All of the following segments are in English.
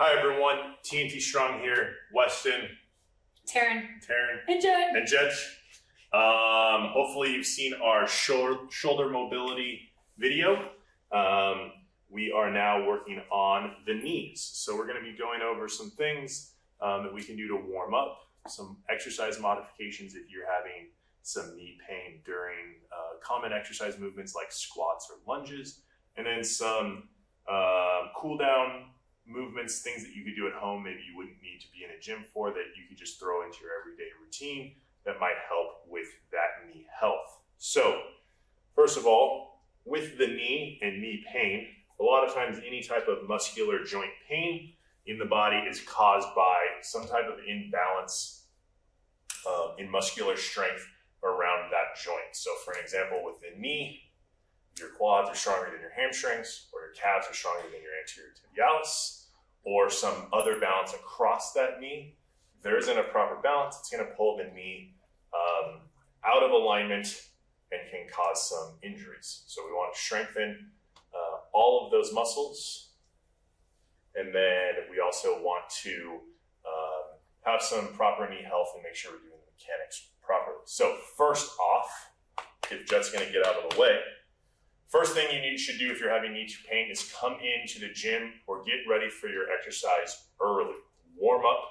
Hi everyone, TnTStrong here, Weston, Taryn, and Jed. Hopefully you've seen our shoulder mobility video. We are now working on the knees. So we're going to be going over some things that we can do to warm up, some exercise modifications if you're having some knee pain during common exercise movements like squats or lunges, and then some cool down movements, things that you could do at home, maybe you wouldn't need to be in a gym for, that you could just throw into your everyday routine that might help with that knee health. So first of all, with the knee and knee pain, a lot of times any type of muscular joint pain in the body is caused by some type of imbalance in muscular strength around that joint. So for an example, with the knee, your quads are stronger than your hamstrings, or your calves are stronger than your anterior tibialis, or some other balance across that knee. If there isn't a proper balance, it's going to pull the knee out of alignment and can cause some injuries. So we want to strengthen all of those muscles, and then we also want to have some proper knee health and make sure we're doing the mechanics properly. So first off, if Jet's going to get out of the way, first thing you should do if you're having knee pain is come into the gym or get ready for your exercise early. Warm up,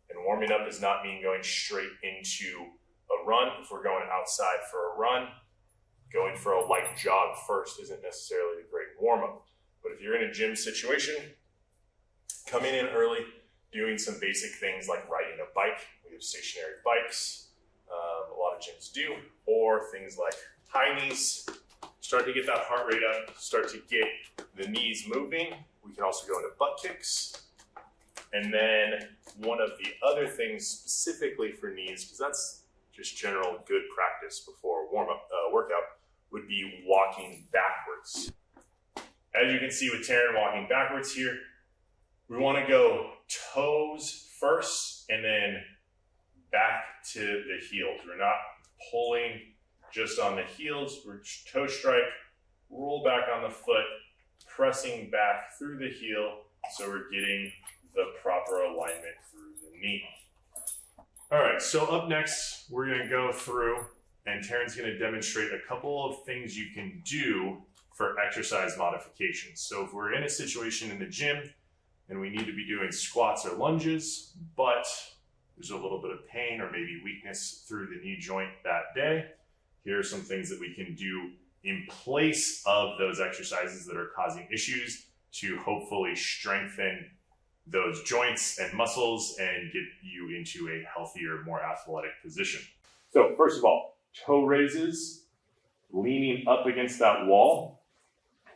and warming up does not mean going straight into a run. If we're going outside for a run, going for a light jog first isn't necessarily a great warm up. But if you're in a gym situation, coming in early, doing some basic things like riding a bike. We have stationary bikes, a lot of gyms do, or things like high knees. Start to get that heart rate up, start to get the knees moving. We can also go into butt kicks. And then one of the other things specifically for knees, because that's just general good practice before a warm-up workout, would be walking backwards. As you can see with Taryn walking backwards here, we want to go toes first and then back to the heels. We're not pulling just on the heels, we're toe strike, roll back on the foot, pressing back through the heel, so we're getting the proper alignment through the knee. All right, so up next, we're gonna go through, and Taryn's gonna demonstrate a couple of things you can do for exercise modifications. So if we're in a situation in the gym, and we need to be doing squats or lunges, but there's a little bit of pain or maybe weakness through the knee joint that day, here are some things that we can do in place of those exercises that are causing issues to hopefully strengthen those joints and muscles and get you into a healthier, more athletic position. So first of all, toe raises, leaning up against that wall.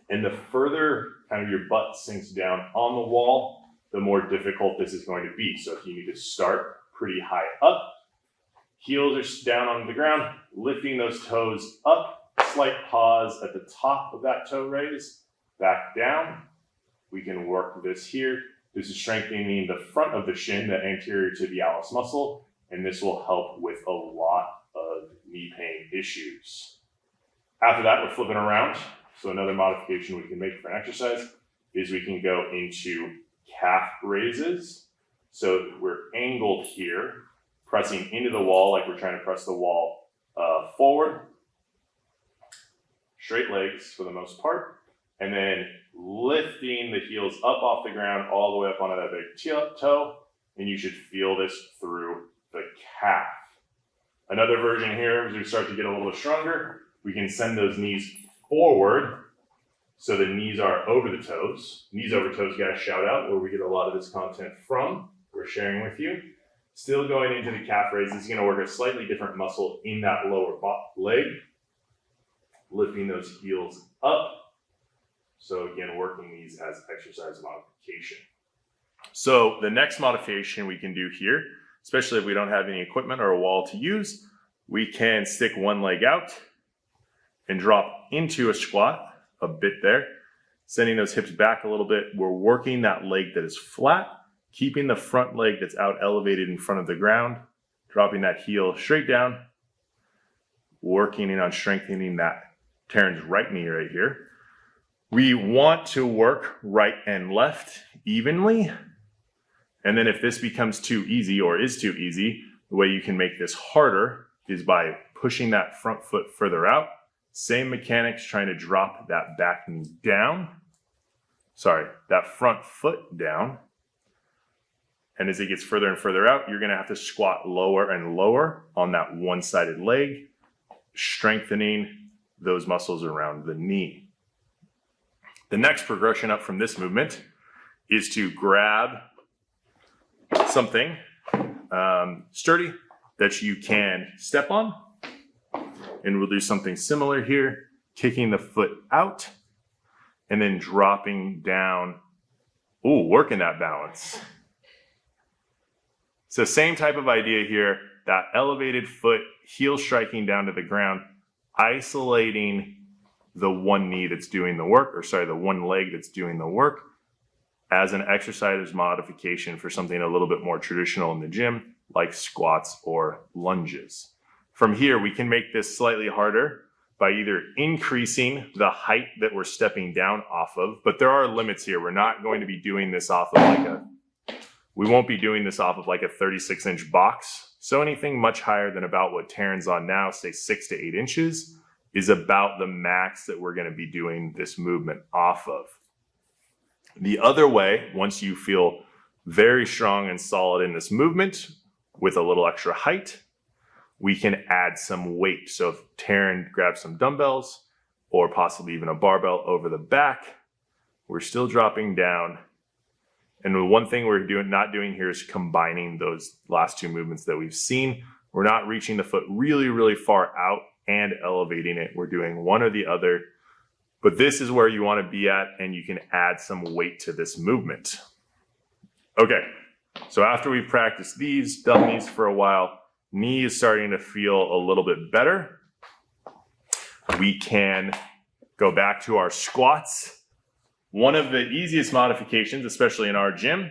And the further kind of your butt sinks down on the wall, the more difficult this is going to be. So if you need to start pretty high up, heels are down on the ground, lifting those toes up, slight pause at the top of that toe raise, back down. We can work this here. This is strengthening the front of the shin, the anterior tibialis muscle, and this will help with a lot of knee pain issues. After that, we're flipping around. So another modification we can make for an exercise is we can go into calf raises. So we're angled here, pressing into the wall like we're trying to press the wall forward. Straight legs for the most part. And then lifting the heels up off the ground all the way up onto that big toe. And you should feel this through the calf. Another version here, as we start to get a little stronger, we can send those knees forward, so the knees are over the toes. Knees over toes got a shout out where we get a lot of this content from. We're sharing with you. Still going into the calf raise. This is going to work a slightly different muscle in that lower leg. Lifting those heels up. So again, working these as exercise modification. So the next modification we can do here, especially if we don't have any equipment or a wall to use, we can stick one leg out and drop into a squat a bit there, sending those hips back a little bit. We're working that leg that is flat, keeping the front leg that's out elevated in front of the ground, dropping that heel straight down, working in on strengthening that Taryn's right knee right here. We want to work right and left evenly. And then if this becomes too easy or is too easy, the way you can make this harder is by pushing that front foot further out. Same mechanics, trying to drop that back knee down. Sorry, that front foot down. And as it gets further and further out, you're gonna have to squat lower and lower on that one-sided leg, strengthening those muscles around the knee. The next progression up from this movement is to grab something sturdy that you can step on. And we'll do something similar here, kicking the foot out and then dropping down. Ooh, working that balance. So same type of idea here, that elevated foot, heel striking down to the ground, isolating the one knee that's doing the work, or sorry, the one leg that's doing the work as an exercise modification for something a little bit more traditional in the gym, like squats or lunges. From here, we can make this slightly harder by either increasing the height that we're stepping down off of, but there are limits here. We're not going to be doing this off of we won't be doing this off of like a 36-inch box. So anything much higher than about what Taryn's on now, say 6 to 8 inches, is about the max that we're gonna be doing this movement off of. The other way, once you feel very strong and solid in this movement with a little extra height, we can add some weight. So if Taryn grabs some dumbbells or possibly even a barbell over the back, we're still dropping down. And the one thing we're not doing here is combining those last two movements that we've seen. We're not reaching the foot really, really far out and elevating it. We're doing one or the other. But this is where you want to be at, and you can add some weight to this movement. Okay, so after we've practiced these, done these for a while, knee is starting to feel a little bit better. We can go back to our squats. One of the easiest modifications, especially in our gym,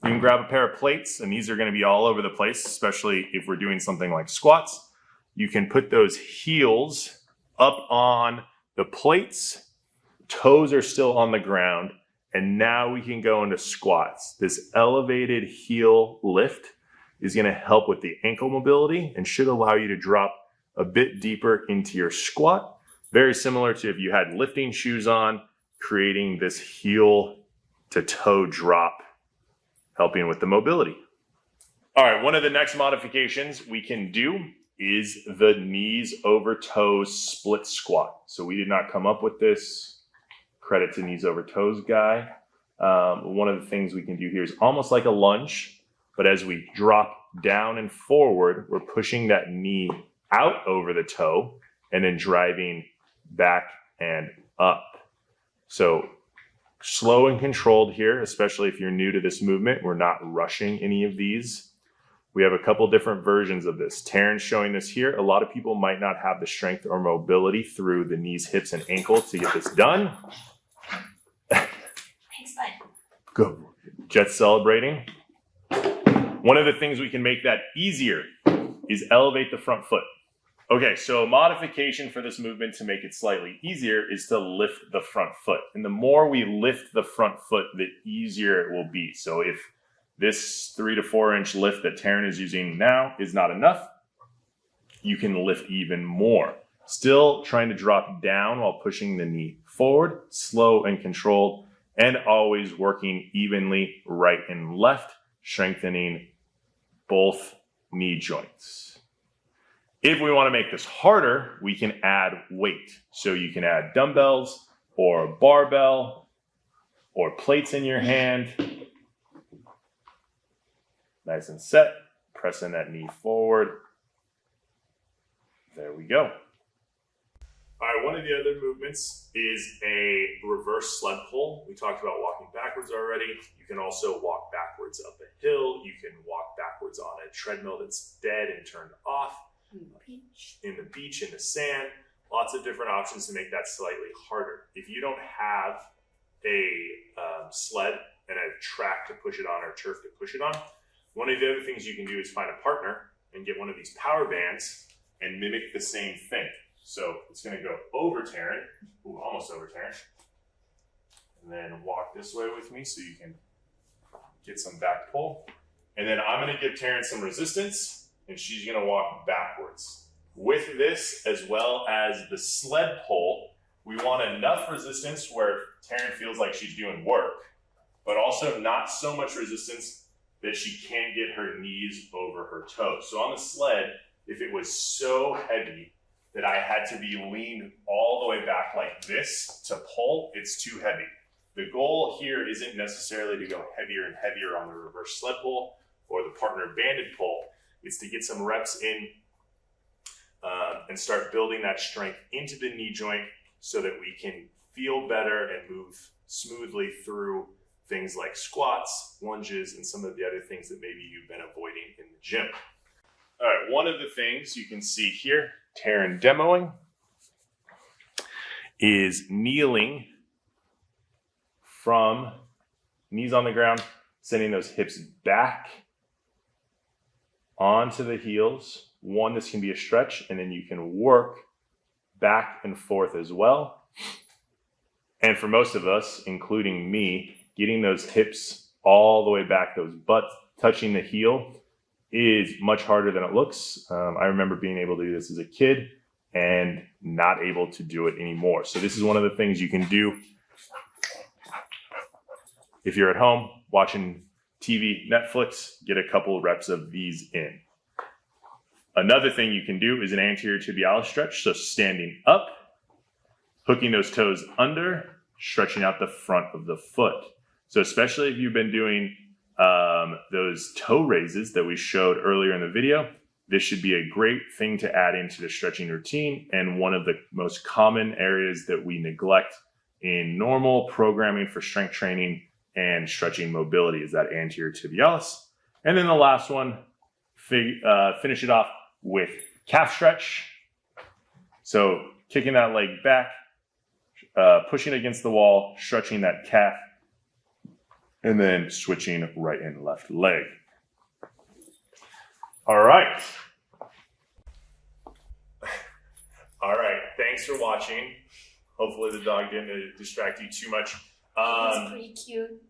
you can grab a pair of plates, and these are going to be all over the place, especially if we're doing something like squats. You can put those heels up on the plates, toes are still on the ground, and now we can go into squats. This elevated heel lift is going to help with the ankle mobility and should allow you to drop a bit deeper into your squat. Very similar to if you had lifting shoes on, creating this heel to toe drop, helping with the mobility. All right, one of the next modifications we can do is the knees over toes split squat. So we did not come up with this. Credit to knees over toes guy. One of the things we can do here is almost like a lunge, but as we drop down and forward, we're pushing that knee out over the toe and then driving back and up. So slow and controlled here, especially if you're new to this movement. We're not rushing any of these. We have a couple different versions of this. Taryn's showing this here. A lot of people might not have the strength or mobility through the knees, hips, and ankle to get this done. Thanks, bud. Go. Jet's celebrating. One of the things we can make that easier is elevate the front foot. Okay, so a modification for this movement to make it slightly easier is to lift the front foot. And the more we lift the front foot, the easier it will be. So if this 3 to 4 inch lift that Taryn is using now is not enough, you can lift even more. Still trying to drop down while pushing the knee forward, slow and controlled, and always working evenly right and left, strengthening both knee joints. If we want to make this harder, we can add weight. So you can add dumbbells or a barbell or plates in your hand. Nice and set, pressing that knee forward. There we go. All right, one of the other movements is a reverse sled pull. We talked about walking backwards already. You can also walk backwards up a hill. You can walk backwards on a treadmill that's dead and turned off. In the beach, in the sand. Lots of different options to make that slightly harder. If you don't have a sled and a track to push it on or turf to push it on, one of the other things you can do is find a partner and get one of these power bands and mimic the same thing. So it's going to go over Taryn, almost over Taryn, and then walk this way with me so you can get some back pull. And then I'm gonna give Taryn some resistance, and she's gonna walk backwards. With this, as well as the sled pull, we want enough resistance where Taryn feels like she's doing work, but also not so much resistance that she can't get her knees over her toes. So on the sled, if it was so heavy that I had to be leaned all the way back like this to pull, it's too heavy. The goal here isn't necessarily to go heavier and heavier on the reverse sled pull or the partner banded pull. It's to get some reps in and start building that strength into the knee joint so that we can feel better and move smoothly through things like squats, lunges, and some of the other things that maybe you've been avoiding in the gym. All right, one of the things you can see here, Taryn demoing, is kneeling from knees on the ground, sending those hips back onto the heels. One, this can be a stretch, and then you can work back and forth as well. And for most of us, including me, getting those hips all the way back, those butts touching the heel, is much harder than it looks. I remember being able to do this as a kid and not able to do it anymore. So this is one of the things you can do if you're at home watching TV, Netflix, get a couple reps of these in. Another thing you can do is an anterior tibialis stretch. So standing up, hooking those toes under, stretching out the front of the foot. So especially if you've been doing those toe raises that we showed earlier in the video, this should be a great thing to add into the stretching routine, and one of the most common areas that we neglect in normal programming for strength training and stretching mobility is that anterior tibialis. And then the last one, finish it off with calf stretch. So kicking that leg back, pushing against the wall, stretching that calf, and then switching right and left leg. All right. All right, thanks for watching. Hopefully the dog didn't distract you too much. It's pretty cute.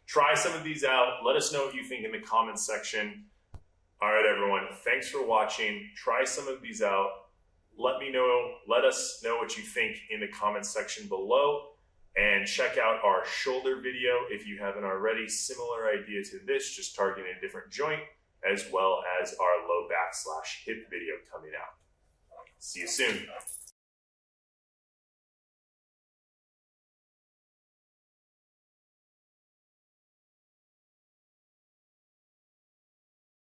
Try some of these out. Let us know what you think in the comments section. All right, everyone, thanks for watching. Try some of these out. Let us know what you think in the comments section below. And check out our shoulder video if you haven't already. Similar idea to this, just targeting a different joint, as well as our low back / hip video coming out. See you soon.